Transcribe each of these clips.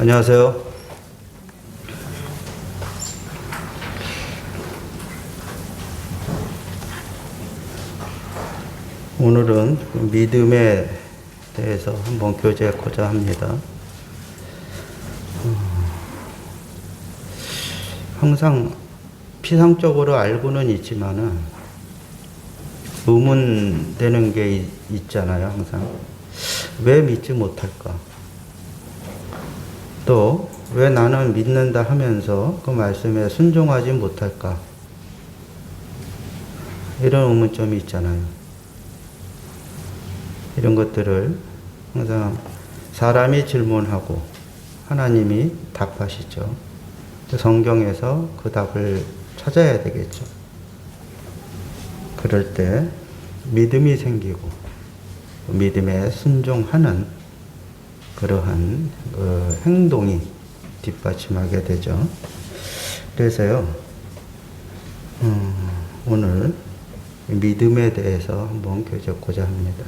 안녕하세요. 오늘은 믿음에 대해서 한번 교제하고자 합니다. 항상 피상적으로 알고는 있지만은 의문되는 게 있잖아요, 항상. 왜 믿지 못할까? 또, 왜 나는 믿는다 하면서 그 말씀에 순종하지 못할까? 이런 의문점이 있잖아요. 이런 것들을 항상 사람이 질문하고 하나님이 답하시죠. 성경에서 그 답을 찾아야 되겠죠. 그럴 때 믿음이 생기고 믿음에 순종하는 그러한 행동이 뒷받침하게 되죠. 그래서요, 오늘 믿음에 대해서 한번 교제하고자 합니다.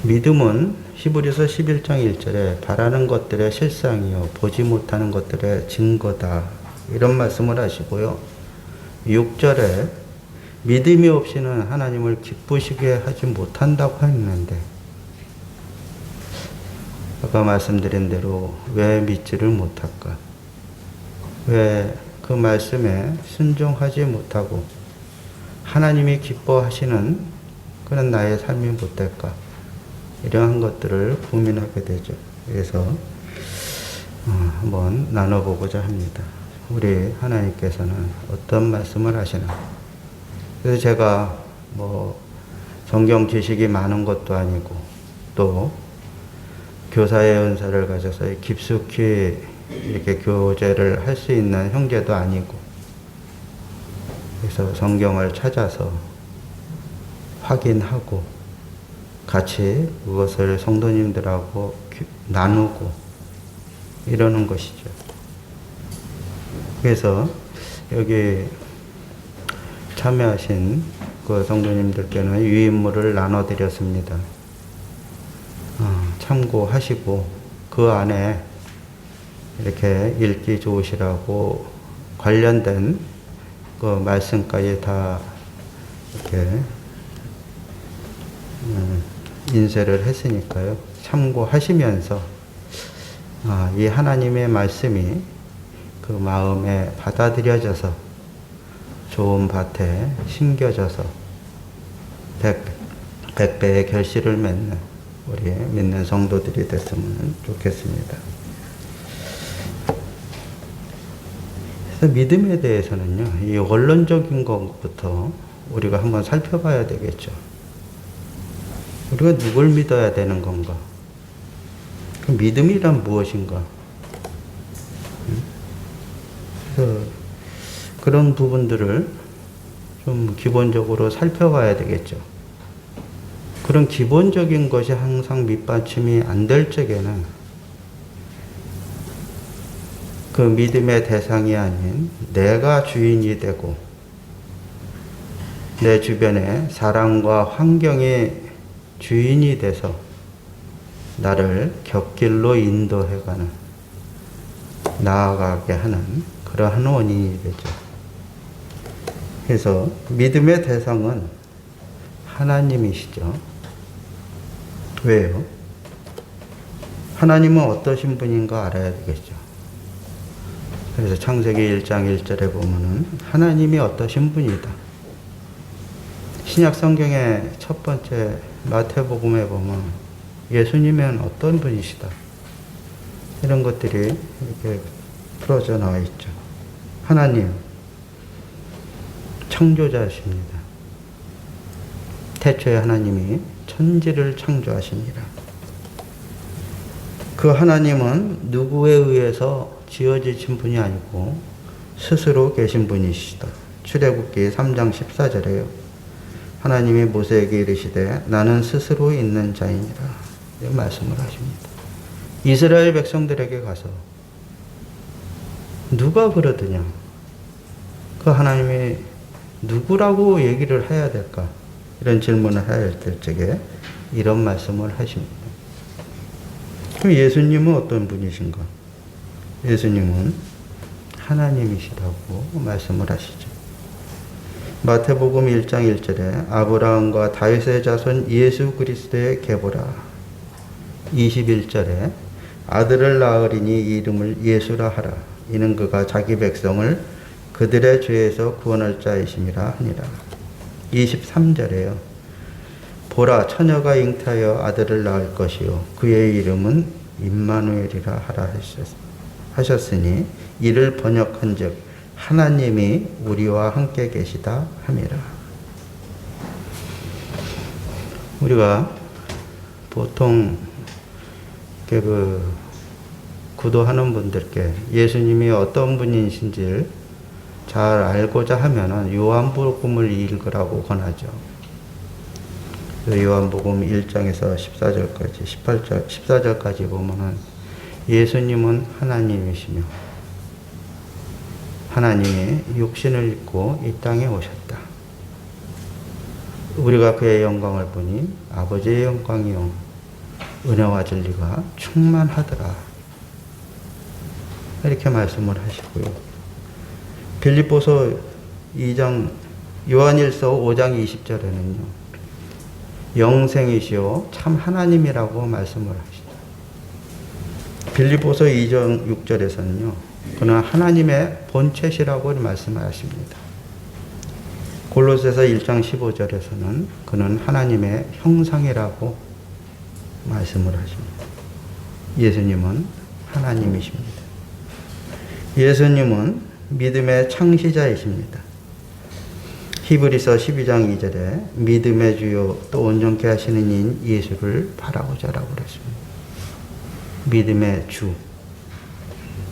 믿음은 히브리서 11장 1절에 바라는 것들의 실상이요 보지 못하는 것들의 증거다, 이런 말씀을 하시고요. 6절에 믿음이 없이는 하나님을 기쁘시게 하지 못한다고 했는데, 아까 말씀드린 대로 왜 믿지를 못할까? 왜 그 말씀에 순종하지 못하고 하나님이 기뻐하시는 그런 나의 삶이 못될까? 이러한 것들을 고민하게 되죠. 그래서 한번 나눠보고자 합니다. 우리 하나님께서는 어떤 말씀을 하시나? 그래서 제가 성경 지식이 많은 것도 아니고 또 교사의 은사를 가져서 깊숙이 이렇게 교제를 할 수 있는 형제도 아니고, 그래서 성경을 찾아서 확인하고 같이 그것을 성도님들하고 나누고 이러는 것이죠. 그래서 여기 참여하신 그 성도님들께는 유인물을 나눠드렸습니다. 참고하시고 그 안에 이렇게 읽기 좋으시라고 관련된 그 말씀까지 다 이렇게 인쇄를 했으니까요. 참고하시면서 이 하나님의 말씀이 그 마음에 받아들여져서 좋은 밭에 심겨져서 백배의 결실을 맺는 우리 믿는 성도들이 됐으면 좋겠습니다. 그래서 믿음에 대해서는요, 이 원론적인 것부터 우리가 한번 살펴봐야 되겠죠. 우리가 누굴 믿어야 되는 건가? 그 믿음이란 무엇인가? 그래서 그런 부분들을 좀 기본적으로 살펴봐야 되겠죠. 그런 기본적인 것이 항상 밑받침이 안 될 적에는 그 믿음의 대상이 아닌 내가 주인이 되고 내 주변의 사람과 환경이 주인이 돼서 나를 곁길로 인도해가는, 나아가게 하는 그러한 원인이 되죠. 그래서 믿음의 대상은 하나님이시죠. 왜요? 하나님은 어떠신 분인가 알아야 되겠죠. 그래서 창세기 1장 1절에 보면은 하나님이 어떠신 분이다. 신약 성경의 첫 번째 마태복음에 보면 예수님은 어떤 분이시다. 이런 것들이 이렇게 풀어져 나와 있죠. 하나님, 창조자십니다. 태초에 하나님이 천지를 창조하십니다. 그 하나님은 누구에 의해서 지어지신 분이 아니고 스스로 계신 분이시다. 출애굽기 3장 14절에요. 하나님이 모세에게 이르시되 나는 스스로 있는 자이니라, 이런 말씀을 하십니다. 이스라엘 백성들에게 가서 누가 그러더냐? 그 하나님이 누구라고 얘기를 해야 될까? 이런 질문을 해야 될 적에 이런 말씀을 하십니다. 그럼 예수님은 어떤 분이신가? 예수님은 하나님이시라고 말씀을 하시죠. 마태복음 1장 1절에 아브라함과 다윗의 자손 예수 그리스도의 계보라. 21절에 아들을 낳으리니 이름을 예수라 하라. 이는 그가 자기 백성을 그들의 죄에서 구원할 자이심이라 하니라. 23절에요. 보라 처녀가 잉태하여 아들을 낳을 것이요 그의 이름은 임마누엘이라 하라 하셨으니 이를 번역한즉 하나님이 우리와 함께 계시다 함이라. 우리가 보통 구도하는 분들께 예수님이 어떤 분이신지를 잘 알고자 하면은 요한복음을 읽으라고 권하죠. 요한복음 1장에서 14절까지 14절까지 보면은 예수님은 하나님이시며 하나님이 육신을 입고 이 땅에 오셨다. 우리가 그의 영광을 보니 아버지의 영광이요 은혜와 진리가 충만하더라. 이렇게 말씀을 하시고요. 빌립보서 2장 요한일서 5장 20절에는요. 영생이시요 참 하나님이라고 말씀을 하시죠. 빌립보서 2장 6절에서는요. 그는 하나님의 본체시라고 말씀하십니다. 골로새서 1장 15절에서는 그는 하나님의 형상이라고 말씀을 하십니다. 예수님은 하나님이십니다. 예수님은 믿음의 창시자이십니다. 히브리서 12장 2절에 믿음의 주요 또 온전케 하시는 이인 예수를 바라보자라고 그랬습니다. 믿음의 주,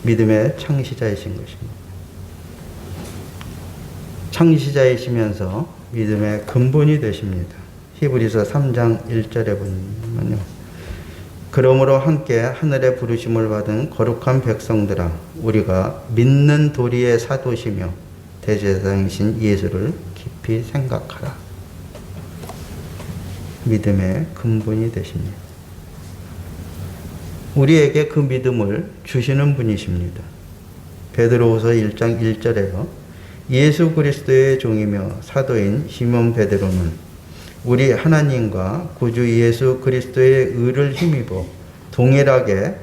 믿음의 창시자이신 것입니다. 창시자이시면서 믿음의 근본이 되십니다. 히브리서 3장 1절에 보면요. 그러므로 함께 하늘의 부르심을 받은 거룩한 백성들아 우리가 믿는 도리의 사도시며 대제사장이신 예수를 깊이 생각하라. 믿음의 근본이 되십니다. 우리에게 그 믿음을 주시는 분이십니다. 베드로후서 1장 1절에요. 예수 그리스도의 종이며 사도인 시몬 베드로는 우리 하나님과 구주 예수 그리스도의 의를 힘입어 동일하게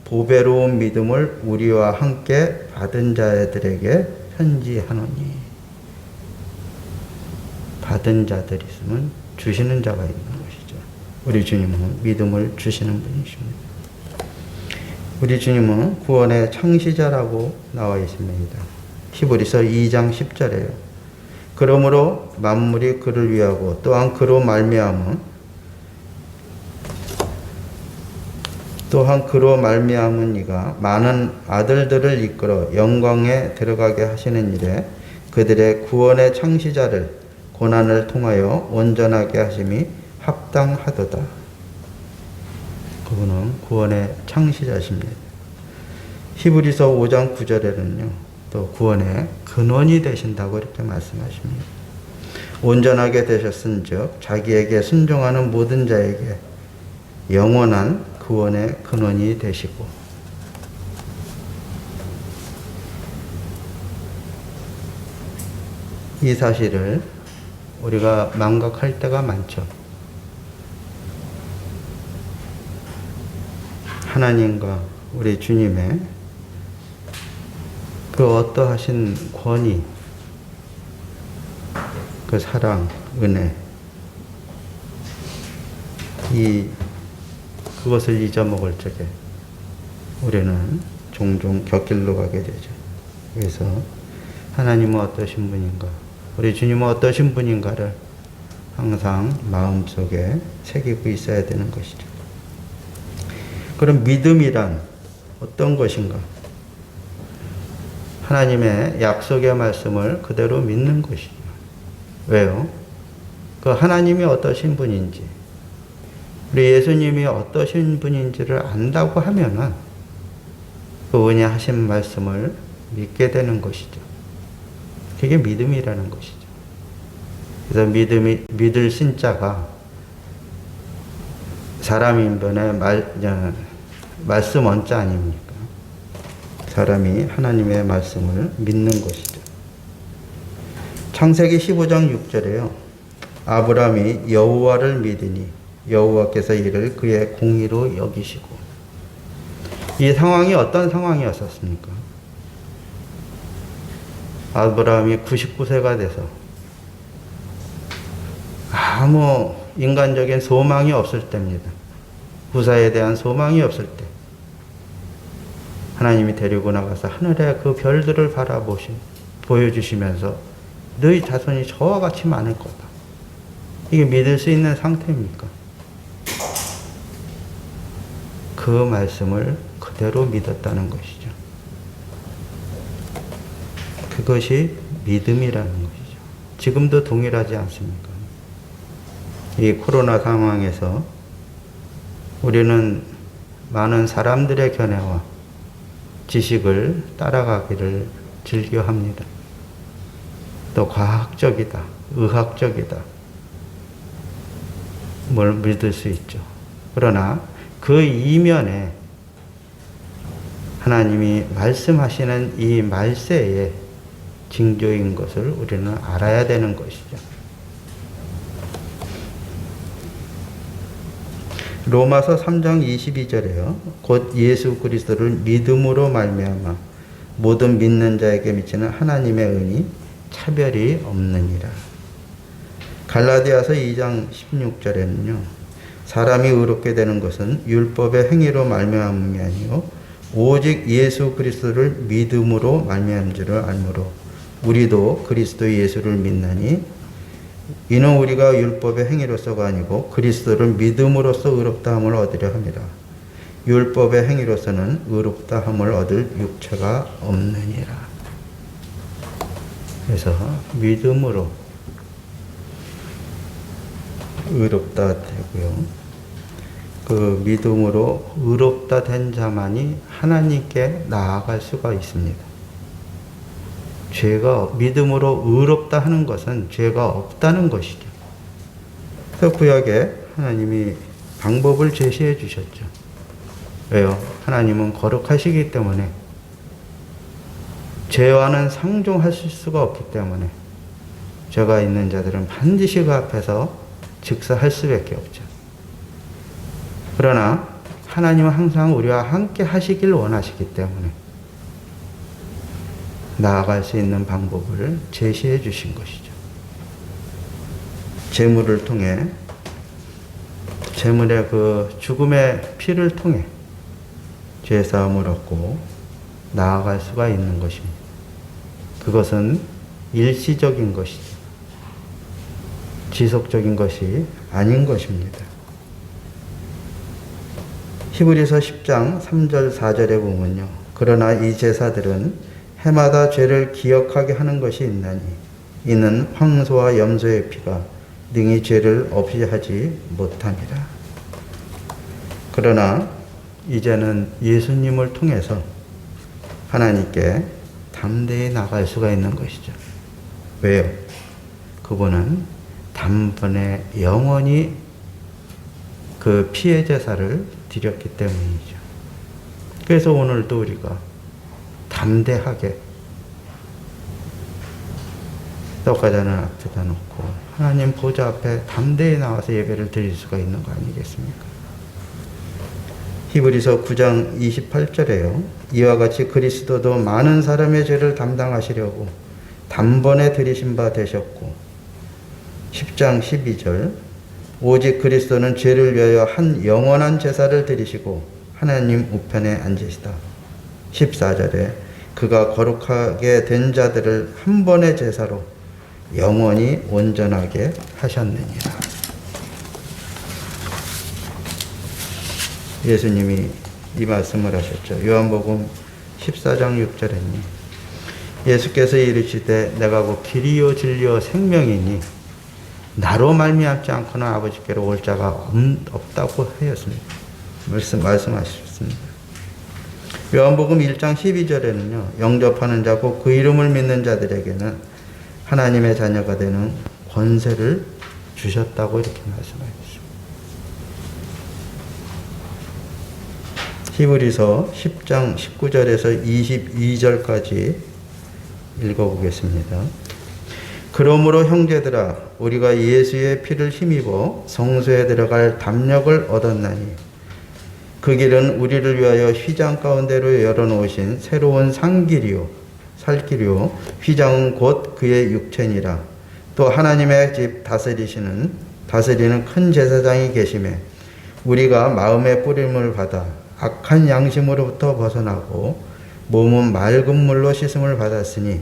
보배로운 믿음을 우리와 함께 받은 자들에게 편지하노니. 받은 자들이 있으면 주시는 자가 있는 것이죠. 우리 주님은 믿음을 주시는 분이십니다. 우리 주님은 구원의 창시자라고 나와 있습니다. 히브리서 2장 10절에요. 그러므로 만물이 그를 위하고 또한 그로 말미암은 이가 많은 아들들을 이끌어 영광에 들어가게 하시는 일에 그들의 구원의 창시자를 고난을 통하여 온전하게 하심이 합당하도다. 그분은 구원의 창시자십니다. 히브리서 5장 9절에는요. 또 구원의 근원이 되신다고 이렇게 말씀하십니다. 온전하게 되셨은즉 자기에게 순종하는 모든 자에게 영원한 구원의 근원이 되시고 이 사실을 우리가 망각할 때가 많죠. 하나님과 우리 주님의 그 어떠하신 권위, 그 사랑, 은혜, 그것을 잊어먹을 적에 우리는 종종 곁길로 가게 되죠. 그래서 하나님은 어떠신 분인가, 우리 주님은 어떠신 분인가를 항상 마음속에 새기고 있어야 되는 것이죠. 그럼 믿음이란 어떤 것인가? 하나님의 약속의 말씀을 그대로 믿는 것이죠. 왜요? 그 하나님이 어떠신 분인지, 우리 예수님이 어떠신 분인지를 안다고 하면은 그분이 하신 말씀을 믿게 되는 것이죠. 그게 믿음이라는 것이죠. 그래서 믿을 신자가 사람 인변에 말씀 원자 아닙니까? 사람이 하나님의 말씀을 믿는 것이죠. 창세기 15장 6절에요. 아브라함이 여호와를 믿으니 여호와께서 이를 그의 공의로 여기시고. 이 상황이 어떤 상황이었었습니까? 아브라함이 99세가 돼서 아무 인간적인 소망이 없을 때입니다. 후사에 대한 소망이 없을 때 하나님이 데리고 나가서 하늘의 그 별들을 보여주시면서 너희 자손이 저와 같이 많을 거다. 이게 믿을 수 있는 상태입니까? 그 말씀을 그대로 믿었다는 것이죠. 그것이 믿음이라는 것이죠. 지금도 동일하지 않습니까? 이 코로나 상황에서 우리는 많은 사람들의 견해와 지식을 따라가기를 즐겨합니다. 또 과학적이다, 의학적이다, 뭘 믿을 수 있죠. 그러나 그 이면에 하나님이 말씀하시는 이 말세의 징조인 것을 우리는 알아야 되는 것이죠. 로마서 3장 22절에요. 곧 예수 그리스도를 믿음으로 말미암아 모든 믿는 자에게 미치는 하나님의 은이 차별이 없느니라. 갈라디아서 2장 16절에는요. 사람이 의롭게 되는 것은 율법의 행위로 말미암음이 아니요 오직 예수 그리스도를 믿음으로 말미암은 줄을 알므로 우리도 그리스도 예수를 믿나니 이는 우리가 율법의 행위로서가 아니고 그리스도를 믿음으로써 의롭다 함을 얻으려 함이라. 율법의 행위로서는 의롭다 함을 얻을 육체가 없느니라. 그래서 믿음으로 의롭다 되고요. 그 믿음으로 의롭다 된 자만이 하나님께 나아갈 수가 있습니다. 죄가 믿음으로 의롭다 하는 것은 죄가 없다는 것이죠. 그래서 구약에 하나님이 방법을 제시해 주셨죠. 왜요? 하나님은 거룩하시기 때문에 죄와는 상종하실 수가 없기 때문에 죄가 있는 자들은 반드시 그 앞에서 즉사할 수밖에 없죠. 그러나 하나님은 항상 우리와 함께 하시길 원하시기 때문에 나아갈 수 있는 방법을 제시해 주신 것이죠. 제물을 통해, 제물의 그 죽음의 피를 통해 죄사함을 얻고 나아갈 수가 있는 것입니다. 그것은 일시적인 것이죠. 지속적인 것이 아닌 것입니다. 히브리서 10장 3절 4절에 보면요. 그러나 이 제사들은 해마다 죄를 기억하게 하는 것이 있나니 이는 황소와 염소의 피가 능히 죄를 없이 하지 못함이라. 그러나 이제는 예수님을 통해서 하나님께 담대히 나갈 수가 있는 것이죠. 왜요? 그분은 단번에 영원히 그 피의 제사를 드렸기 때문이죠. 그래서 오늘도 우리가 담대하게 떡과잔을 앞에다 놓고 하나님 보좌 앞에 담대히 나와서 예배를 드릴 수가 있는 거 아니겠습니까? 히브리서 9장 28절에요. 이와 같이 그리스도도 많은 사람의 죄를 담당하시려고 단번에 들이신 바 되셨고 10장 12절 오직 그리스도는 죄를 위하여 한 영원한 제사를 드리시고 하나님 우편에 앉으시다. 14절에 그가 거룩하게 된 자들을 한 번의 제사로 영원히 온전하게 하셨느니라. 예수님이 이 말씀을 하셨죠. 요한복음 14장 6절에는 예수께서 이르시되 내가 곧 길이요 진리요 생명이니 나로 말미암지 않고는 아버지께로 올 자가 없다고 하였습니다. 말씀하셨습니다. 요한복음 1장 12절에는요. 영접하는 자고 그 이름을 믿는 자들에게는 하나님의 자녀가 되는 권세를 주셨다고 이렇게 말씀하셨습니다. 히브리서 10장 19절에서 22절까지 읽어보겠습니다. 그러므로 형제들아 우리가 예수의 피를 힘입어 성소에 들어갈 담력을 얻었나니 그 길은 우리를 위하여 휘장 가운데로 열어놓으신 새로운 살길이요 휘장은 곧 그의 육체니라. 또 하나님의 집 다스리는 큰 제사장이 계심에 우리가 마음의 뿌림을 받아 악한 양심으로부터 벗어나고 몸은 맑은 물로 씻음을 받았으니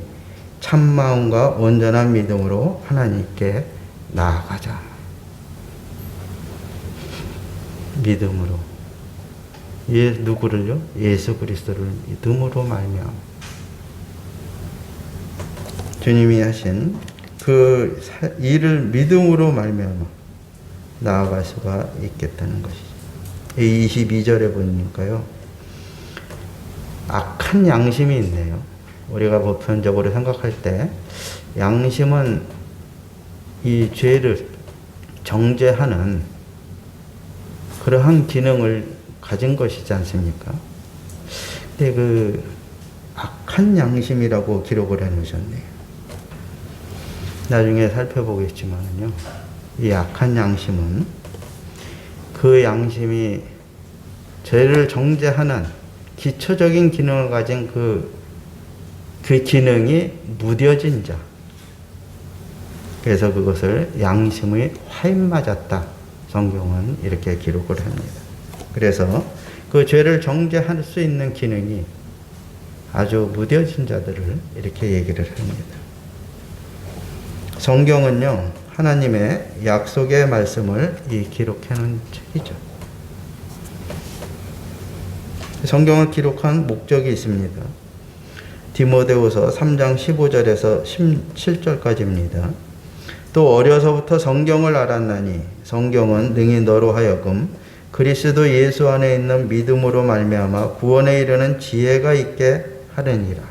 참 마음과 온전한 믿음으로 하나님께 나아가자. 믿음으로. 누구를요? 예수 그리스도를 믿음으로 말미암아. 주님이 하신 그 일을 믿음으로 말미암아 나아갈 수가 있겠다는 것이죠. 22절에 보니까요. 악한 양심이 있네요. 우리가 보편적으로 생각할 때 양심은 이 죄를 정죄하는 그러한 기능을 가진 것이지 않습니까? 근데 그 악한 양심이라고 기록을 해 놓으셨네요. 나중에 살펴보겠지만요. 이 악한 양심은 그 양심이 죄를 정죄하는 기초적인 기능을 가진 그 기능이 무뎌진 자. 그래서 그것을 양심의 화인 맞았다. 성경은 이렇게 기록을 합니다. 그래서 그 죄를 정죄할 수 있는 기능이 아주 무뎌진 자들을 이렇게 얘기를 합니다. 성경은요, 하나님의 약속의 말씀을 기록해 놓은 책이죠. 성경을 기록한 목적이 있습니다. 디모데후서 3장 15절에서 17절까지입니다. 또 어려서부터 성경을 알았나니 성경은 능히 너로 하여금 그리스도 예수 안에 있는 믿음으로 말미암아 구원에 이르는 지혜가 있게 하려니라.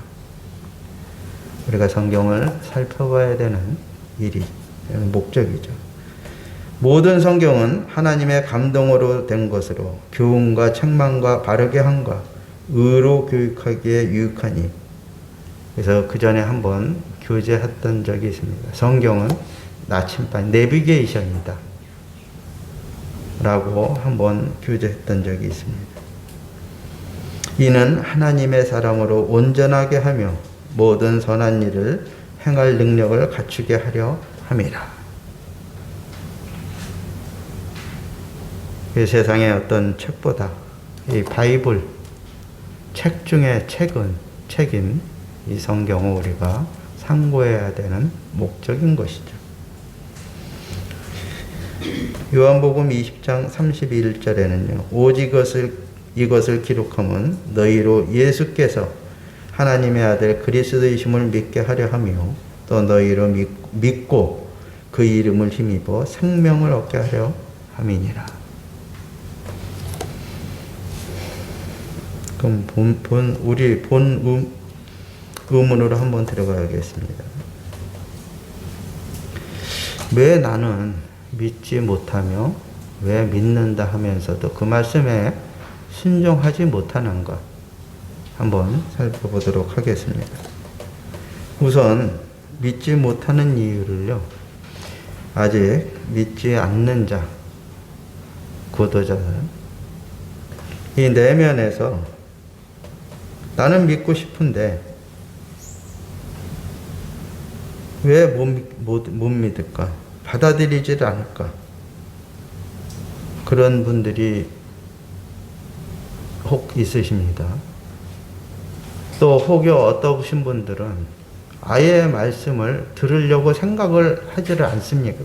우리가 성경을 살펴봐야 되는 일이 목적이죠. 모든 성경은 하나님의 감동으로 된 것으로 교훈과 책망과 바르게 함과 의로 교육하기에 유익하니. 그래서 그 전에 한번 교제했던 적이 있습니다. 성경은 나침반, 내비게이션이다 라고 한번 교제했던 적이 있습니다. 이는 하나님의 사람으로 온전하게 하며 모든 선한 일을 행할 능력을 갖추게 하려 함이라. 이 세상의 어떤 책보다 이 바이블, 책 중에 책인 이 성경을 우리가 상고해야 되는 목적인 것이죠. 요한복음 20장 31절에는요. 오직 이것을 기록함은 너희로 예수께서 하나님의 아들 그리스도이심을 믿게 하려 하며 또 너희로 믿고 그 이름을 힘입어 생명을 얻게 하려 함이니라. 그럼 우리 본 의문으로 한번 들어가야겠습니다. 왜 나는 믿지 못하며 왜 믿는다 하면서도 그 말씀에 순종하지 못하는가? 한번 살펴보도록 하겠습니다. 우선 믿지 못하는 이유를요. 아직 믿지 않는 자, 고도자들, 이 내면에서 나는 믿고 싶은데 왜 못 믿을까? 받아들이질 않을까? 그런 분들이 혹 있으십니다. 또 혹여 어떠신 분들은 아예 말씀을 들으려고 생각을 하지를 않습니까?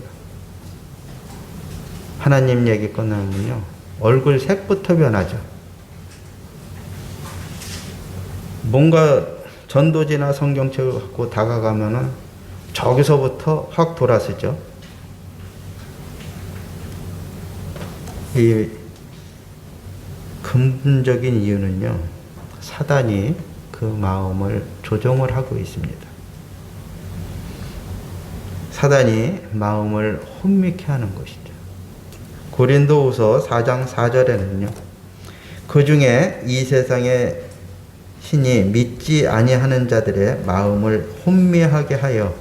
하나님 얘기 꺼내면요. 얼굴 색부터 변하죠. 뭔가 전도지나 성경책을 갖고 다가가면은 저기서부터 확 돌아서죠. 이 근본적인 이유는요. 사단이 그 마음을 조종을 하고 있습니다. 사단이 마음을 혼미케 하는 것이죠. 고린도후서 4장 4절에는요. 그 중에 이 세상의 신이 믿지 아니하는 자들의 마음을 혼미하게 하여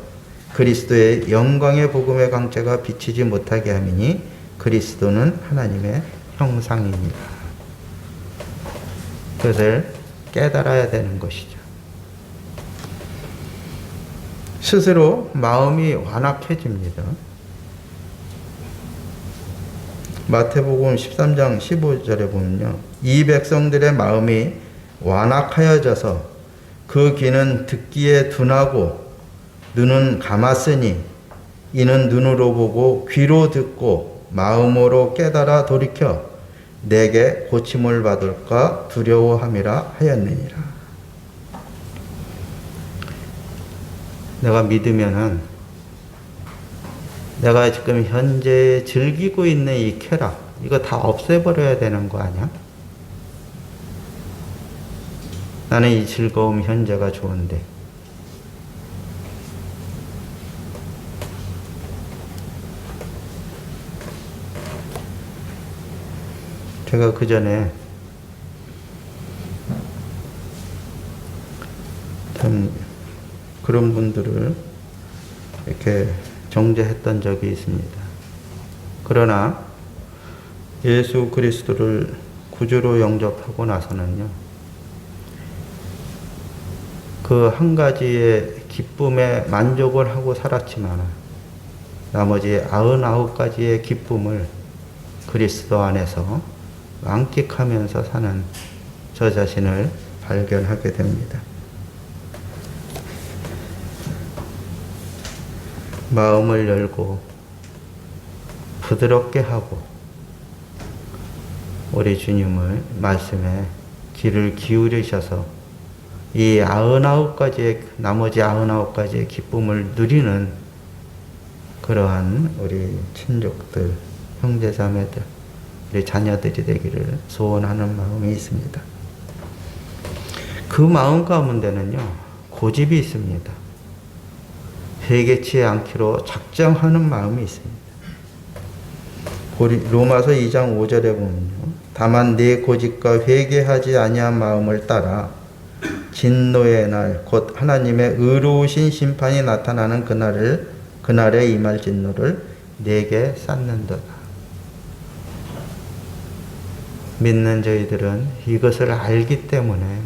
그리스도의 영광의 복음의 광채가 비치지 못하게 함이니 그리스도는 하나님의 형상입니다. 그것을 깨달아야 되는 것이죠. 스스로 마음이 완악해집니다. 마태복음 13장 15절에 보면요. 이 백성들의 마음이 완악하여져서 그 귀는 듣기에 둔하고 눈은 감았으니 이는 눈으로 보고 귀로 듣고 마음으로 깨달아 돌이켜 내게 고침을 받을까 두려워함이라 하였느니라. 내가 믿으면은 내가 지금 현재 즐기고 있는 이 쾌락, 이거 다 없애버려야 되는 거 아니야? 나는 이 즐거움 현재가 좋은데. 제가 그 전에 참 그런 분들을 이렇게 정죄했던 적이 있습니다. 그러나 예수 그리스도를 구주로 영접하고 나서는요, 그 한 가지의 기쁨에 만족을 하고 살았지만 나머지 99가지의 기쁨을 그리스도 안에서 만끽하면서 사는 저 자신을 발견하게 됩니다. 마음을 열고 부드럽게 하고 우리 주님의 말씀에 귀를 기울이셔서 이 99가지의 나머지 99가지의 기쁨을 누리는 그러한 우리 친족들, 형제자매들, 우리 자녀들이 되기를 소원하는 마음이 있습니다. 그 마음 가운데는요, 고집이 있습니다. 회개치 않기로 작정하는 마음이 있습니다. 로마서 2장 5절에 보면요. 다만 내 고집과 회개하지 아니한 마음을 따라 진노의 날 곧 하나님의 의로우신 심판이 나타나는 그날에 임할 진노를 내게 쌓는도다. 믿는 저희들은 이것을 알기 때문에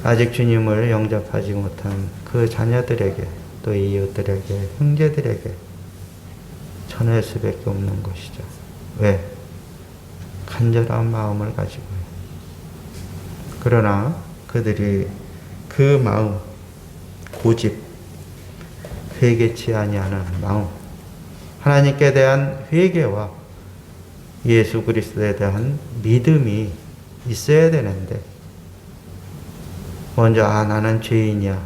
아직 주님을 영접하지 못한 그 자녀들에게 또 이웃들에게 형제들에게 전할 수밖에 없는 것이죠. 왜? 간절한 마음을 가지고요. 그러나 그들이 그 마음, 고집, 회개치 아니하는 마음, 하나님께 대한 회개와 예수 그리스도에 대한 믿음이 있어야 되는데 먼저 나는 죄인이야.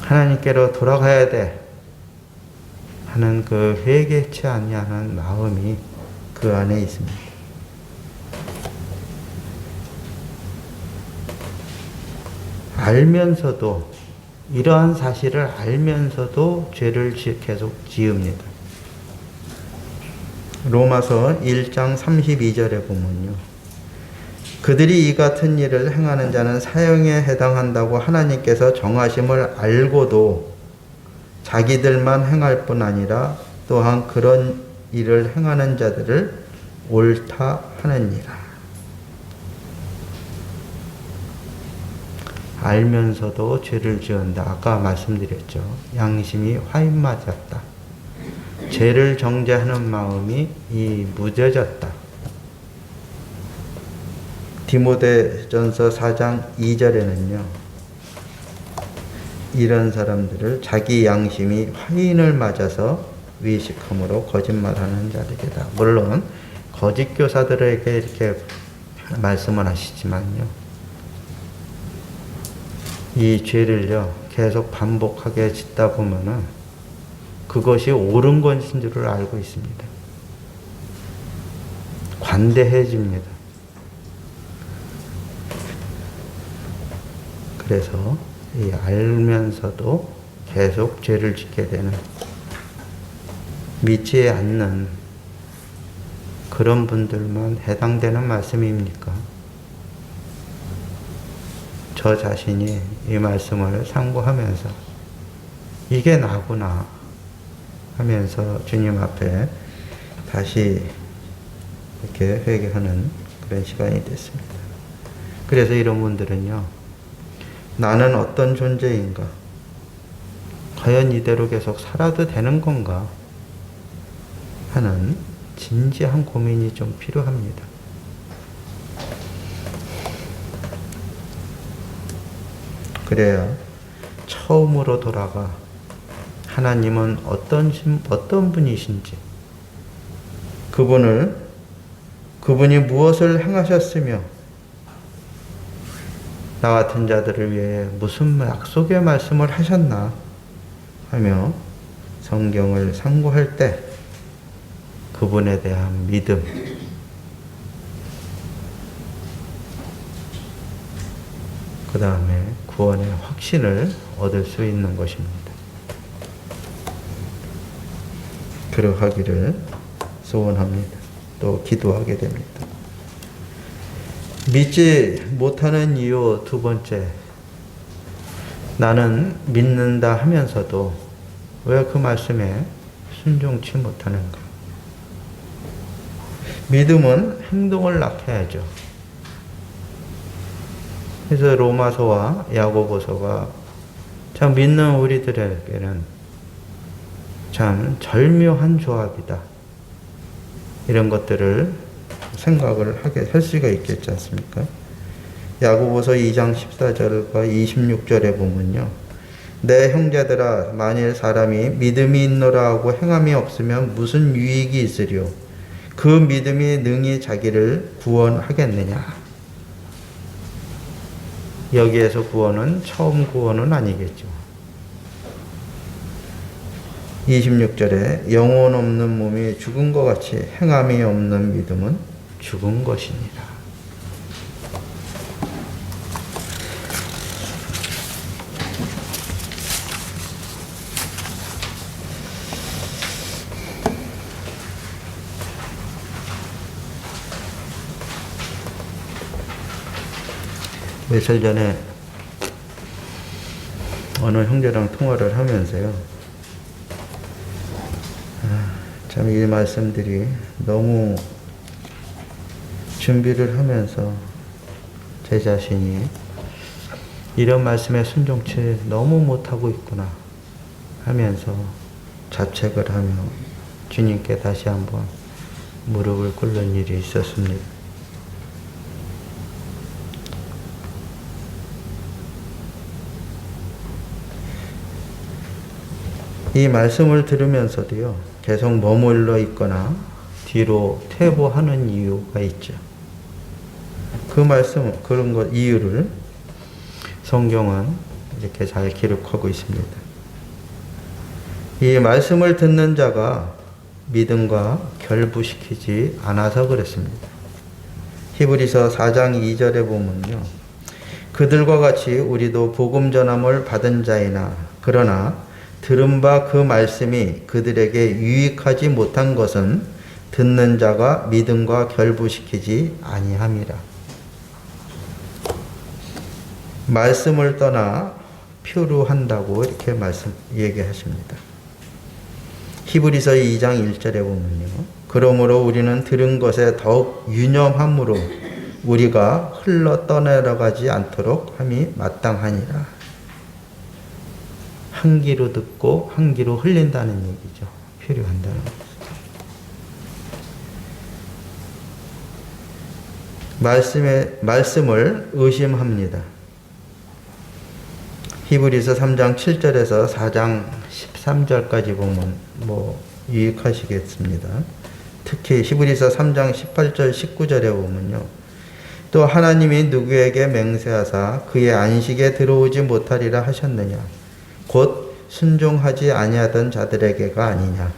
하나님께로 돌아가야 돼. 하는 그 회개치 아니하는 마음이 그 안에 있습니다. 알면서도 이러한 사실을 알면서도 죄를 계속 지읍니다. 로마서 1장 32절에 보면요. 그들이 이 같은 일을 행하는 자는 사형에 해당한다고 하나님께서 정하심을 알고도 자기들만 행할 뿐 아니라 또한 그런 일을 행하는 자들을 옳다 하느니라. 알면서도 죄를 지은다. 아까 말씀드렸죠. 양심이 화인 맞았다. 죄를 정죄하는 마음이 무뎌졌다. 디모데전서 4장 2절에는요. 이런 사람들을 자기 양심이 화인을 맞아서 위식함으로 거짓말하는 자들이다. 물론 거짓 교사들에게 이렇게 말씀을 하시지만요. 이 죄를요, 계속 반복하게 짓다 보면은 그것이 옳은 것인 줄을 알고 있습니다. 관대해집니다. 그래서 이 알면서도 계속 죄를 짓게 되는 믿지 않는 그런 분들만 해당되는 말씀입니까? 저 자신이 이 말씀을 상고하면서 이게 나구나 하면서 주님 앞에 다시 이렇게 회개하는 그런 시간이 됐습니다. 그래서 이런 분들은요, 나는 어떤 존재인가? 과연 이대로 계속 살아도 되는 건가? 하는 진지한 고민이 좀 필요합니다. 그래야 처음으로 돌아가 하나님은 어떤 분이신지, 그분이 무엇을 행하셨으며 나 같은 자들을 위해 무슨 약속의 말씀을 하셨나 하며 성경을 상고할 때 그분에 대한 믿음, 그 다음에 구원의 확신을 얻을 수 있는 것입니다. 그러하기를 소원합니다. 또 기도하게 됩니다. 믿지 못하는 이유 두 번째, 나는 믿는다 하면서도 왜 그 말씀에 순종치 못하는가? 믿음은 행동을 낳게 죠 그래서 로마서와 야고보서가 참 믿는 우리들에게는 참 절묘한 조합이다. 이런 것들을 생각을 할 수가 있겠지 않습니까? 야고보서 2장 14절과 26절에 보면요. 내 형제들아, 만일 사람이 믿음이 있노라 하고 행함이 없으면 무슨 유익이 있으리요? 그 믿음이 능히 자기를 구원하겠느냐? 여기에서 구원은 처음 구원은 아니겠죠. 26절에 영혼 없는 몸이 죽은 것 같이 행함이 없는 믿음은 죽은 것이니라. 며칠 전에 어느 형제랑 통화를 하면서요. 참 이 말씀들이 너무 준비를 하면서 제 자신이 이런 말씀에 순종치 너무 못하고 있구나 하면서 자책을 하며 주님께 다시 한번 무릎을 꿇는 일이 있었습니다. 이 말씀을 들으면서도요, 계속 머물러 있거나 뒤로 퇴보하는 이유가 있죠. 그 말씀, 이유를 성경은 이렇게 잘 기록하고 있습니다. 이 말씀을 듣는 자가 믿음과 결부시키지 않아서 그랬습니다. 히브리서 4장 2절에 보면요. 그들과 같이 우리도 복음 전함을 받은 자이나 그러나 들은 바 그 말씀이 그들에게 유익하지 못한 것은 듣는 자가 믿음과 결부시키지 아니함이라. 말씀을 떠나 표류한다고 이렇게 얘기하십니다. 히브리서 2장 1절에 보면요. 그러므로 우리는 들은 것에 더욱 유념함으로 우리가 흘러 떠내려가지 않도록 함이 마땅하니라. 한 귀로 듣고 한 귀로 흘린다는 얘기죠. 표류한다는 것이죠. 말씀을 의심합니다. 히브리서 3장 7절에서 4장 13절까지 보면 유익하시겠습니다. 특히 히브리서 3장 18절 19절에 보면요. 또 하나님이 누구에게 맹세하사 그의 안식에 들어오지 못하리라 하셨느냐. 곧 순종하지 아니하던 자들에게가 아니냐.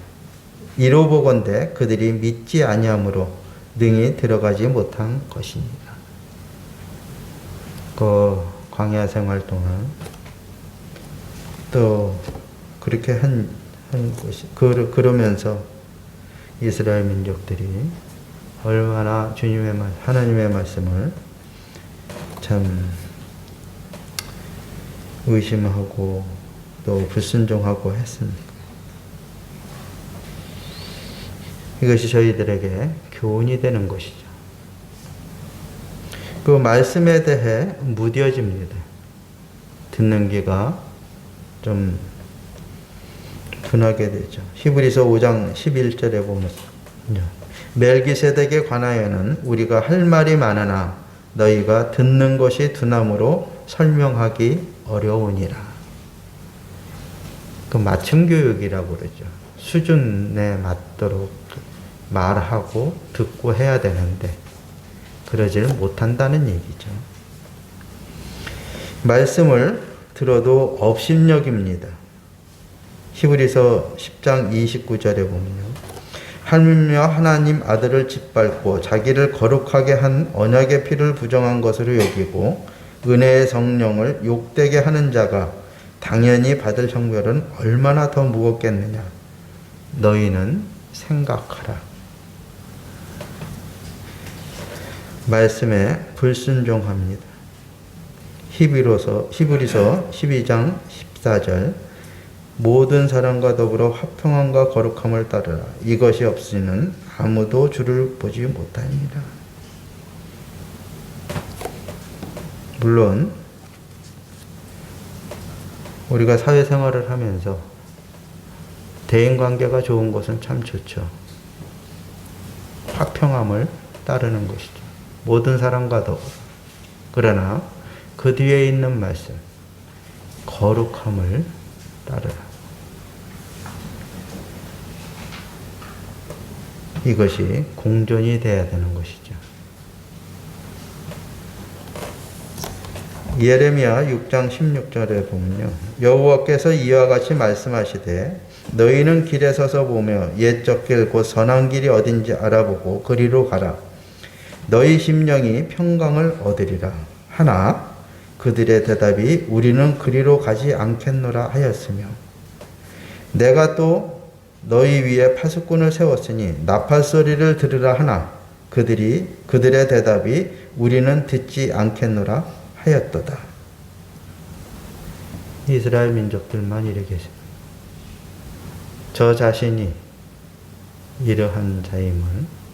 이로 보건대 그들이 믿지 아니함으로 능히 들어가지 못한 것입니다. 그 광야 생활 동안 또 그렇게 한 것이 그러면서 이스라엘 민족들이 얼마나 하나님의 말씀을 참 의심하고 또 불순종하고 했습니까? 이것이 저희들에게 교훈이 되는 것이죠. 그 말씀에 대해 무뎌집니다. 듣는 귀가 좀 둔하게 되죠. 히브리서 5장 11절에 보면 멜기세덱에 관하여는 우리가 할 말이 많으나 너희가 듣는 것이 둔함으로 설명하기 어려우니라. 그 맞춤 교육이라고 그러죠. 수준에 맞도록 말하고 듣고 해야 되는데 그러지를 못한다는 얘기죠. 말씀을 들어도 업신여깁니다. 히브리서 10장 29절에 보면요. 하물며 하나님 아들을 짓밟고 자기를 거룩하게 한 언약의 피를 부정한 것으로 여기고 은혜의 성령을 욕되게 하는 자가 당연히 받을 형벌은 얼마나 더 무겁겠느냐. 너희는 생각하라. 말씀에 불순종합니다. 히브리서 12장 14절 모든 사람과 더불어 화평함과 거룩함을 따르라. 이것이 없이는 아무도 주를 보지 못하니라. 물론 우리가 사회생활을 하면서 대인관계가 좋은 것은 참 좋죠. 화평함을 따르는 것이죠. 모든 사람과 더불어. 그러나 그 뒤에 있는 말씀, 거룩함을 따르라. 이것이 공존이 되어야 되는 것이죠. 예레미야 6장 16절에 보면요. 여호와께서 이와 같이 말씀하시되 너희는 길에 서서 보며 옛적 길 곧 선한 길이 어딘지 알아보고 그리로 가라. 너희 심령이 평강을 얻으리라. 하나 그들의 대답이 우리는 그리로 가지 않겠노라 하였으며 내가 또 너희 위에 파수꾼을 세웠으니 나팔 소리를 들으라 하나 그들의 대답이 우리는 듣지 않겠노라 하였도다. 이스라엘 민족들만 이르겠습니다. 저 자신이 이러한 자임을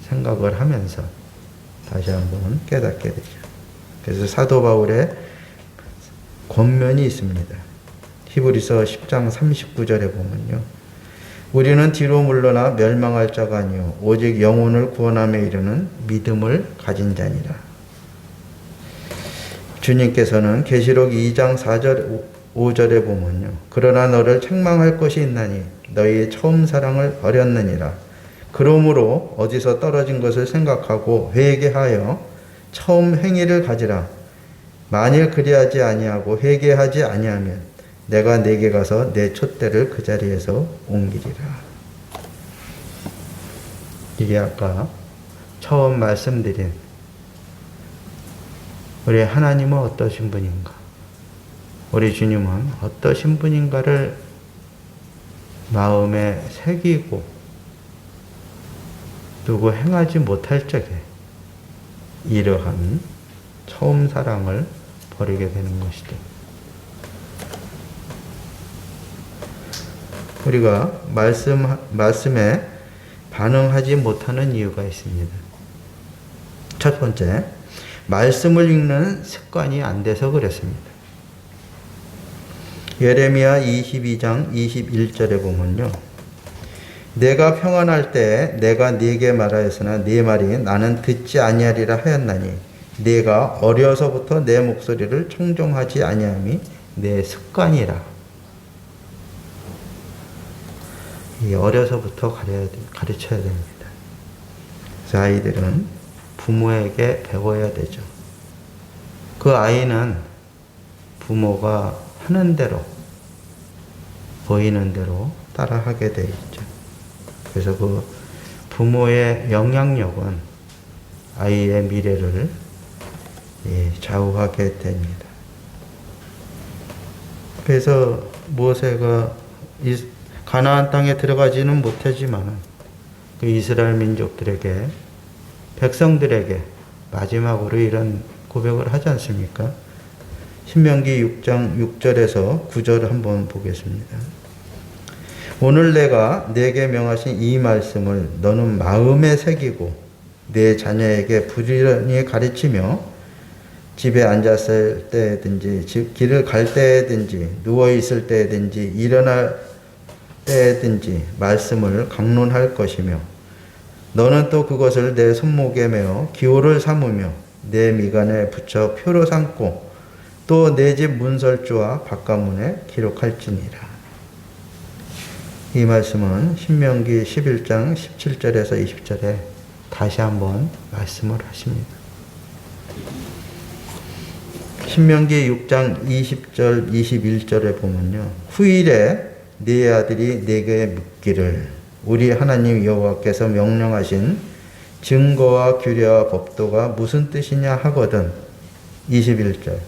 생각을 하면서 다시 한번 깨닫게 되죠. 그래서 사도 바울의 권면이 있습니다. 히브리서 10장 39절에 보면요. 우리는 뒤로 물러나 멸망할 자가 아니요 오직 영혼을 구원함에 이르는 믿음을 가진 자니라. 주님께서는 계시록 2장 4절 5절에 보면요. 그러나 너를 책망할 것이 있나니 너희의 처음 사랑을 버렸느니라. 그러므로 어디서 떨어진 것을 생각하고 회개하여 처음 행위를 가지라. 만일 그리하지 아니하고 회개하지 아니하면 내가 네게 가서 내 촛대를 그 자리에서 옮기리라. 이게 아까 처음 말씀드린 우리 하나님은 어떠신 분인가? 우리 주님은 어떠신 분인가를 마음에 새기고 두고 행하지 못할 적에 이러한 처음 사랑을 버리게 되는 것이죠. 우리가 말씀에 반응하지 못하는 이유가 있습니다. 첫 번째, 말씀을 읽는 습관이 안 돼서 그렇습니다. 예레미야 22장 21절에 보면요. 내가 평안할 때 내가 네게 말하였으나 네 말이 나는 듣지 아니하리라 하였나니 네가 어려서부터 내 목소리를 청종하지 아니함이 내 습관이라. 이 어려서부터 가르쳐야 됩니다. 그래서 아이들은 부모에게 배워야 되죠. 그 아이는 부모가 하는 대로 보이는 대로 따라하게 되어 있죠. 그래서 그 부모의 영향력은 아이의 미래를 좌우하게 됩니다. 그래서 모세가 가나안 땅에 들어가지는 못하지만 그 이스라엘 민족들에게 백성들에게 마지막으로 이런 고백을 하지 않습니까? 신명기 6장 6절에서 9절을 한번 보겠습니다. 오늘 내가 내게 명하신 이 말씀을 너는 마음에 새기고 내 자녀에게 부지런히 가르치며 집에 앉았을 때든지 길을 갈 때든지 누워있을 때든지 일어날 때든지 말씀을 강론할 것이며 너는 또 그것을 내 손목에 메어 기호를 삼으며 내 미간에 붙여 표로 삼고 또 내 집 문설주와 바깥문에 기록할지니라. 이 말씀은 신명기 11장 17절에서 20절에 다시 한번 말씀을 하십니다. 신명기 6장 20절 21절에 보면요. 후일에 네 아들이 내게 묻기를 우리 하나님 여호와께서 명령하신 증거와 규례와 법도가 무슨 뜻이냐 하거든. 21절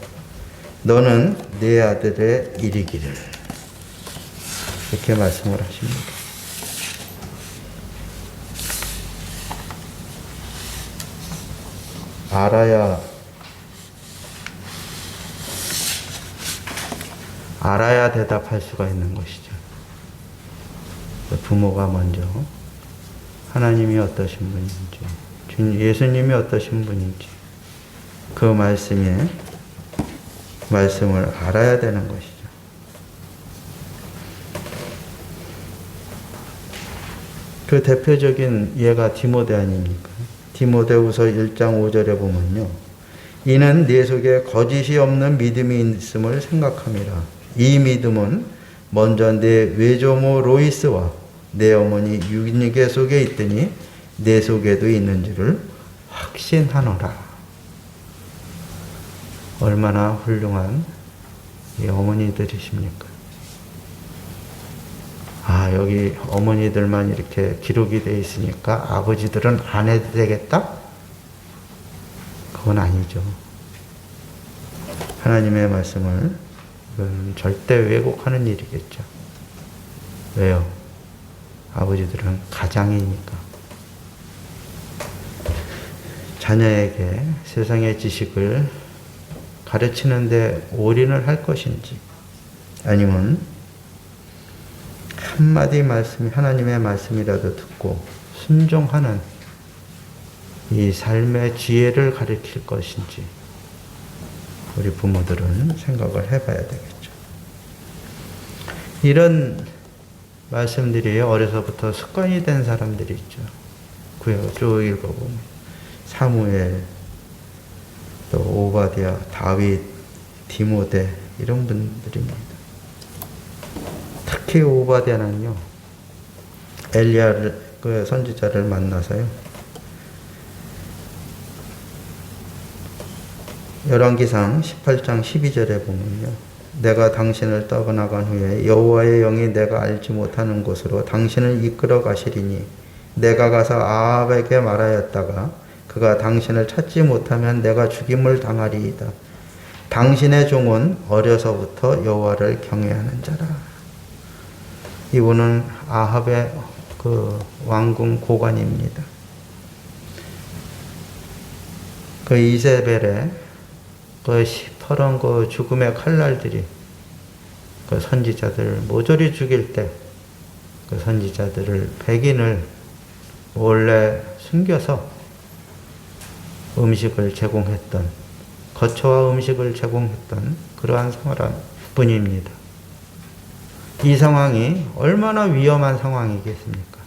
너는 네 아들의 이르기를 이렇게 말씀을 하십니다. 알아야 대답할 수가 있는 것이죠. 부모가 먼저 하나님이 어떠신 분인지, 예수님이 어떠신 분인지 그 말씀을 알아야 되는 것이죠. 그 대표적인 예가 디모데 아닙니까? 디모데후서 1장 5절에 보면요. 이는 네 속에 거짓이 없는 믿음이 있음을 생각함이라. 이 믿음은 먼저 내 외조모 로이스와 내 어머니 유니게 속에 있더니 내 속에도 있는 줄을 확신하노라. 얼마나 훌륭한 어머니들이십니까? 여기 어머니들만 이렇게 기록이 되어 있으니까 아버지들은 안 해도 되겠다? 그건 아니죠. 하나님의 말씀을 절대 왜곡하는 일이겠죠. 왜요? 아버지들은 가장이니까. 자녀에게 세상의 지식을 가르치는데 올인을 할 것인지 아니면 한마디 말씀이 하나님의 말씀이라도 듣고 순종하는 이 삶의 지혜를 가르칠 것인지 우리 부모들은 생각을 해봐야 되겠죠. 이런 말씀들이 어려서부터 습관이 된 사람들이 있죠. 구약 쭉 읽어보면 사무엘, 또 오바댜, 다윗, 디모데 이런 분들입니다. 특히 오바댜는요, 엘리야를 그 선지자를 만나서요. 열왕기상 18장 12절에 보면요. 내가 당신을 떠나간 후에 여호와의 영이 내가 알지 못하는 곳으로 당신을 이끌어 가시리니 내가 가서 아합에게 말하였다가 그가 당신을 찾지 못하면 내가 죽임을 당하리이다. 당신의 종은 어려서부터 여호와를 경외하는 자라. 이분은 아합의 그 왕궁 고관입니다. 그 이세벨의 그 시퍼런 그 죽음의 칼날들이 그 선지자들을 모조리 죽일 때 그 선지자들을 백인을 몰래 숨겨서 음식을 제공했던, 거처와 음식을 제공했던 그러한 분입니다. 이 상황이 얼마나 위험한 상황이겠습니까?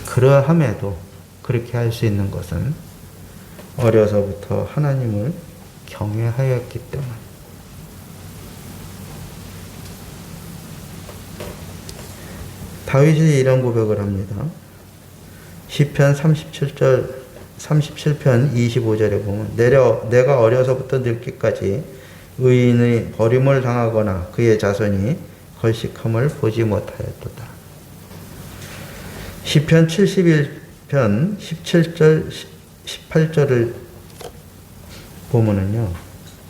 그러함에도 그렇게 할 수 있는 것은 어려서부터 하나님을 경외하였기 때문. 다윗이 이런 고백을 합니다. 시편 37편 25절에 보면 내가 어려서부터 늙기까지 의인의 버림을 당하거나 그의 자손이 걸식함을 보지 못하였도다. 시편 71편 17절 18절을 보면은요.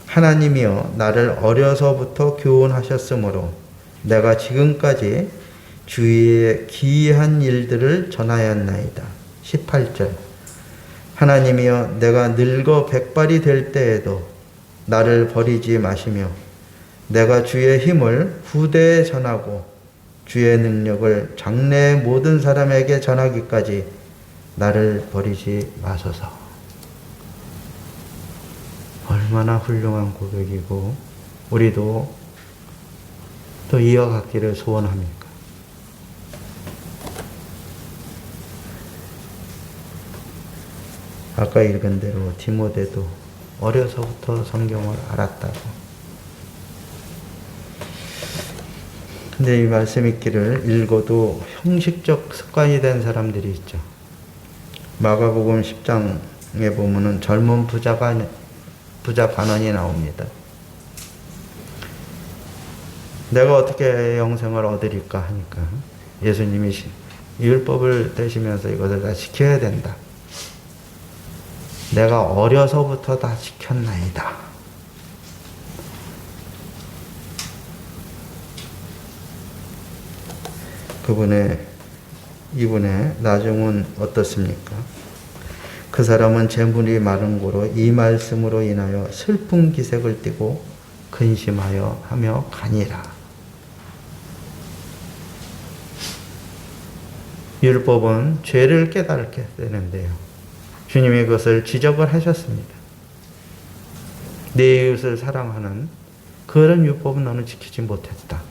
하나님이여 나를 어려서부터 교훈하셨으므로 내가 지금까지 주위의 기이한 일들을 전하였나이다. 18절 하나님이여 내가 늙어 백발이 될 때에도 나를 버리지 마시며 내가 주의 힘을 후대에 전하고 주의 능력을 장래의 모든 사람에게 전하기까지 나를 버리지 마소서. 얼마나 훌륭한 고백이고 우리도 또 이어가기를 소원합니까? 아까 읽은 대로 디모데도 어려서부터 성경을 알았다고. 근데 이 말씀 읽기를 읽어도 형식적 습관이 된 사람들이 있죠. 마가복음 10장에 보면은 젊은 부자 관원이 나옵니다. 내가 어떻게 영생을 얻으리까 하니까 예수님이 율법을 대시면서 이것을 다 지켜야 된다. 내가 어려서부터 다 지켰나이다. 이분의 나중은 어떻습니까? 그 사람은 재물이 많은 고로 이 말씀으로 인하여 슬픈 기색을 띠고 근심하여 하며 가니라. 율법은 죄를 깨닫게 되는데요. 주님이 그것을 지적을 하셨습니다. 내 이웃을 사랑하는 그런 율법은 너는 지키지 못했다.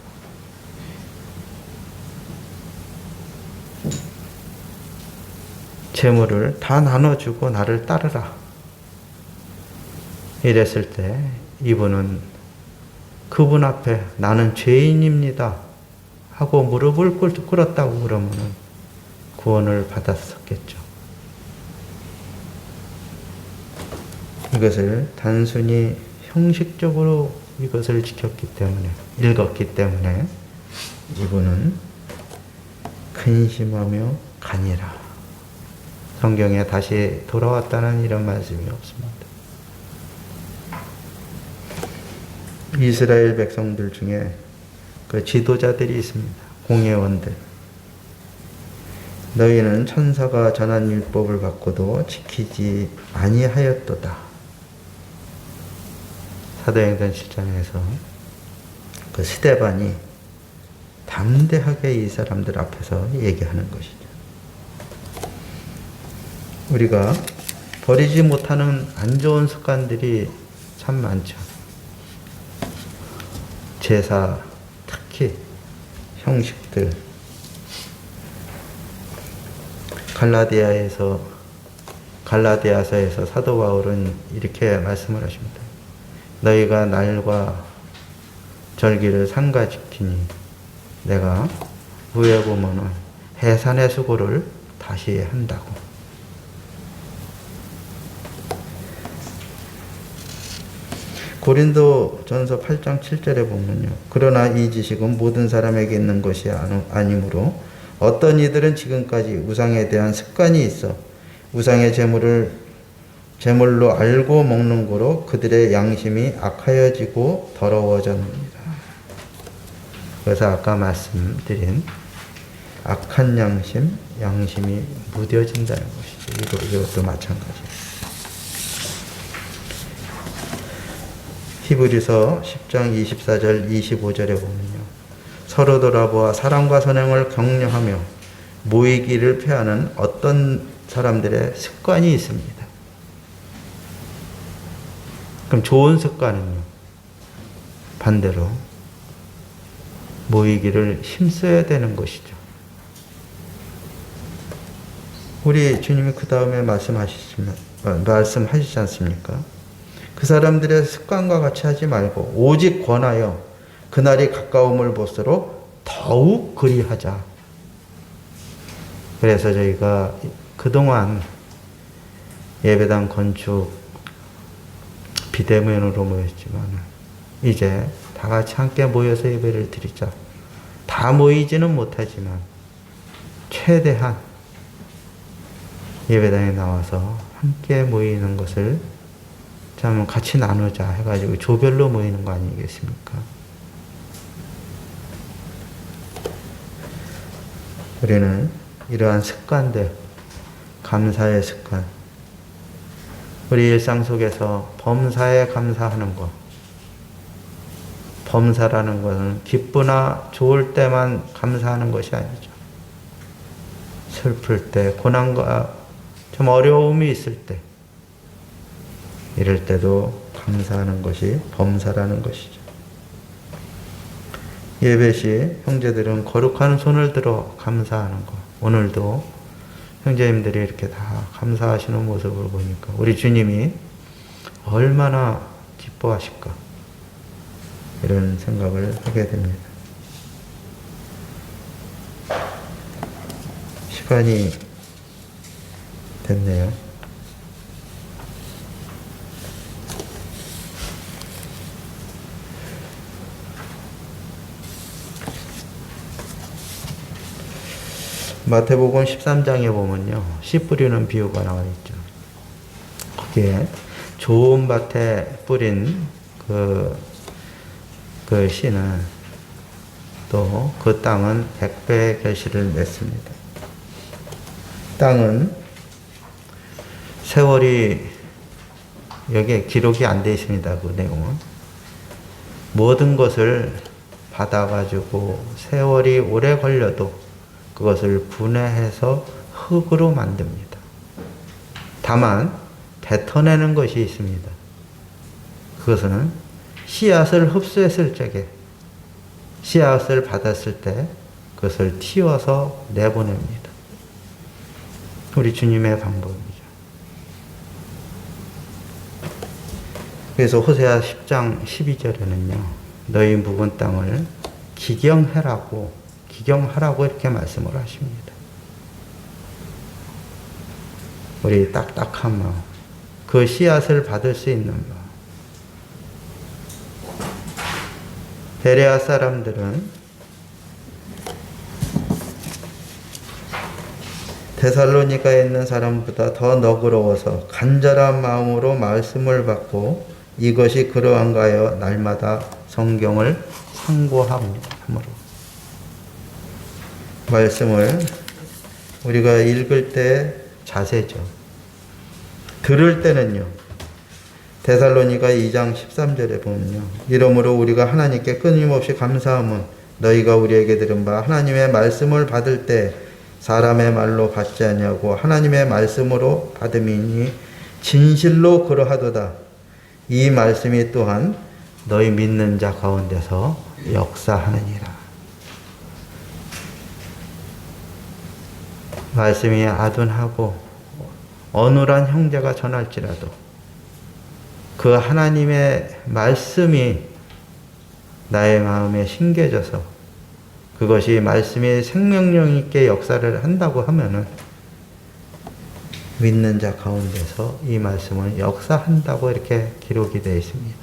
재물을 다 나눠주고 나를 따르라. 이랬을 때 이분은 그분 앞에 나는 죄인입니다 하고 무릎을 꿇었다고 그러면 구원을 받았었겠죠. 이것을 단순히 형식적으로 이것을 지켰기 때문에, 읽었기 때문에 이분은 근심하며 가니라. 성경에 다시 돌아왔다는 이런 말씀이 없습니다. 이스라엘 백성들 중에 그 지도자들이 있습니다. 공회원들. 너희는 천사가 전한 율법을 받고도 지키지 아니하였도다. 사도행전 7장에서 그 스데반이 담대하게 이 사람들 앞에서 얘기하는 것이죠. 우리가 버리지 못하는 안 좋은 습관들이 참 많죠. 제사, 특히 형식들. 갈라디아서에서 사도 바울은 이렇게 말씀을 하십니다. 너희가 날과 절기를 삼가지키니 내가 후에 보면은 해산의 수고를 다시 한다고. 고린도전서 8장 7절에 보면요. 그러나 이 지식은 모든 사람에게 있는 것이 아니므로 어떤 이들은 지금까지 우상에 대한 습관이 있어 우상의 제물로 알고 먹는 거로 그들의 양심이 악하여지고 더러워졌느니라. 그래서 아까 말씀드린 악한 양심이 무뎌진다는 것이죠. 이것도 마찬가지예요. 히브리서 10장 24절 25절에 보면요. 서로 돌아보아 사랑과 선행을 격려하며 모이기를 폐하는 어떤 사람들의 습관이 있습니다. 그럼 좋은 습관은요. 반대로 모이기를 힘써야 되는 것이죠. 우리 주님이 그 다음에 말씀하시지 않습니까? 그 사람들의 습관과 같이 하지 말고 오직 권하여 그날이 가까움을 볼수록 더욱 그리하자. 그래서 저희가 그동안 예배당 건축 비대면으로 모였지만 이제 다 같이 함께 모여서 예배를 드리자. 다 모이지는 못하지만 최대한 예배당에 나와서 함께 모이는 것을 참 같이 나누자 해가지고 조별로 모이는 거 아니겠습니까? 우리는 이러한 습관들, 감사의 습관, 우리 일상 속에서 범사에 감사하는 것. 범사라는 것은 기쁘나 좋을 때만 감사하는 것이 아니죠. 슬플 때, 고난과 좀 어려움이 있을 때, 이럴 때도 감사하는 것이 범사라는 것이죠. 예배 시 형제들은 거룩한 손을 들어 감사하는 것. 오늘도 형제님들이 이렇게 다 감사하시는 모습을 보니까 우리 주님이 얼마나 기뻐하실까, 이런 생각을 하게 됩니다. 시간이 됐네요. 마태복음 13장에 보면요, 씨 뿌리는 비유가 나와 있죠. 거기에 좋은 밭에 뿌린 그 씨는 또 그 땅은 100배의 결실을 맺습니다. 땅은 세월이, 여기에 기록이 안 되어 있습니다. 그 내용은. 모든 것을 받아가지고 세월이 오래 걸려도 그것을 분해해서 흙으로 만듭니다. 다만 뱉어내는 것이 있습니다. 그것은 씨앗을 흡수했을 적에, 씨앗을 받았을 때 그것을 틔워서 내보냅니다. 우리 주님의 방법이죠. 그래서 호세아 10장 12절에는요, 너희 묵은 땅을 기경하라고 이렇게 말씀을 하십니다. 우리 딱딱한 마음, 그 씨앗을 받을 수 있는 마음. 베레아 사람들은 데살로니가에 있는 사람보다 더 너그러워서 간절한 마음으로 말씀을 받고 이것이 그러한가 하여 날마다 성경을 상고함으로, 말씀을 우리가 읽을 때 자세죠. 들을 때는요, 데살로니가 2장 13절에 보면요, 이러므로 우리가 하나님께 끊임없이 감사함은 너희가 우리에게 들은 바 하나님의 말씀을 받을 때 사람의 말로 받지 아니하고 하나님의 말씀으로 받음이니 진실로 그러하도다. 이 말씀이 또한 너희 믿는 자 가운데서 역사하느니라. 말씀이 아둔하고 어눌한 형제가 전할지라도 그 하나님의 말씀이 나의 마음에 심겨져서 그것이 말씀이 생명력 있게 역사를 한다고 하면은 믿는 자 가운데서 이 말씀은 역사한다고 이렇게 기록이 되어 있습니다.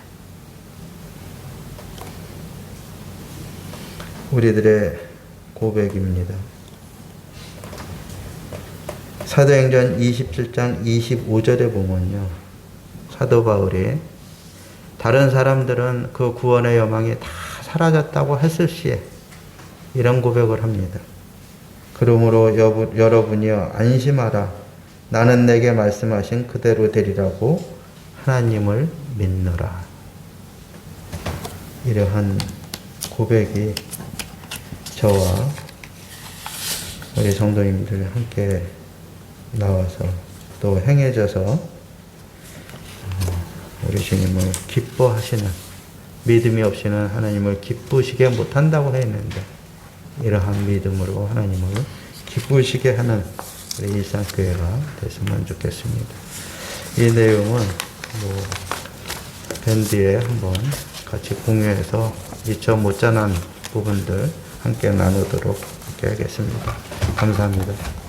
우리들의 고백입니다. 사도행전 27장 25절에 보면요, 사도 바울이 다른 사람들은 그 구원의 여망이 다 사라졌다고 했을 시에 이런 고백을 합니다. 그러므로 여러분이여 안심하라. 나는 내게 말씀하신 그대로 되리라고 하나님을 믿노라. 이러한 고백이 저와 우리 성도님들 함께 나와서 또 행해져서 우리 주님을 기뻐하시는, 믿음이 없이는 하나님을 기쁘시게 못한다고 했는데 이러한 믿음으로 하나님을 기쁘시게 하는 우리 일상교회가 됐으면 좋겠습니다. 이 내용은 밴드에 한번 같이 공유해서 미처 못 전한 부분들 함께 나누도록 하겠습니다. 감사합니다.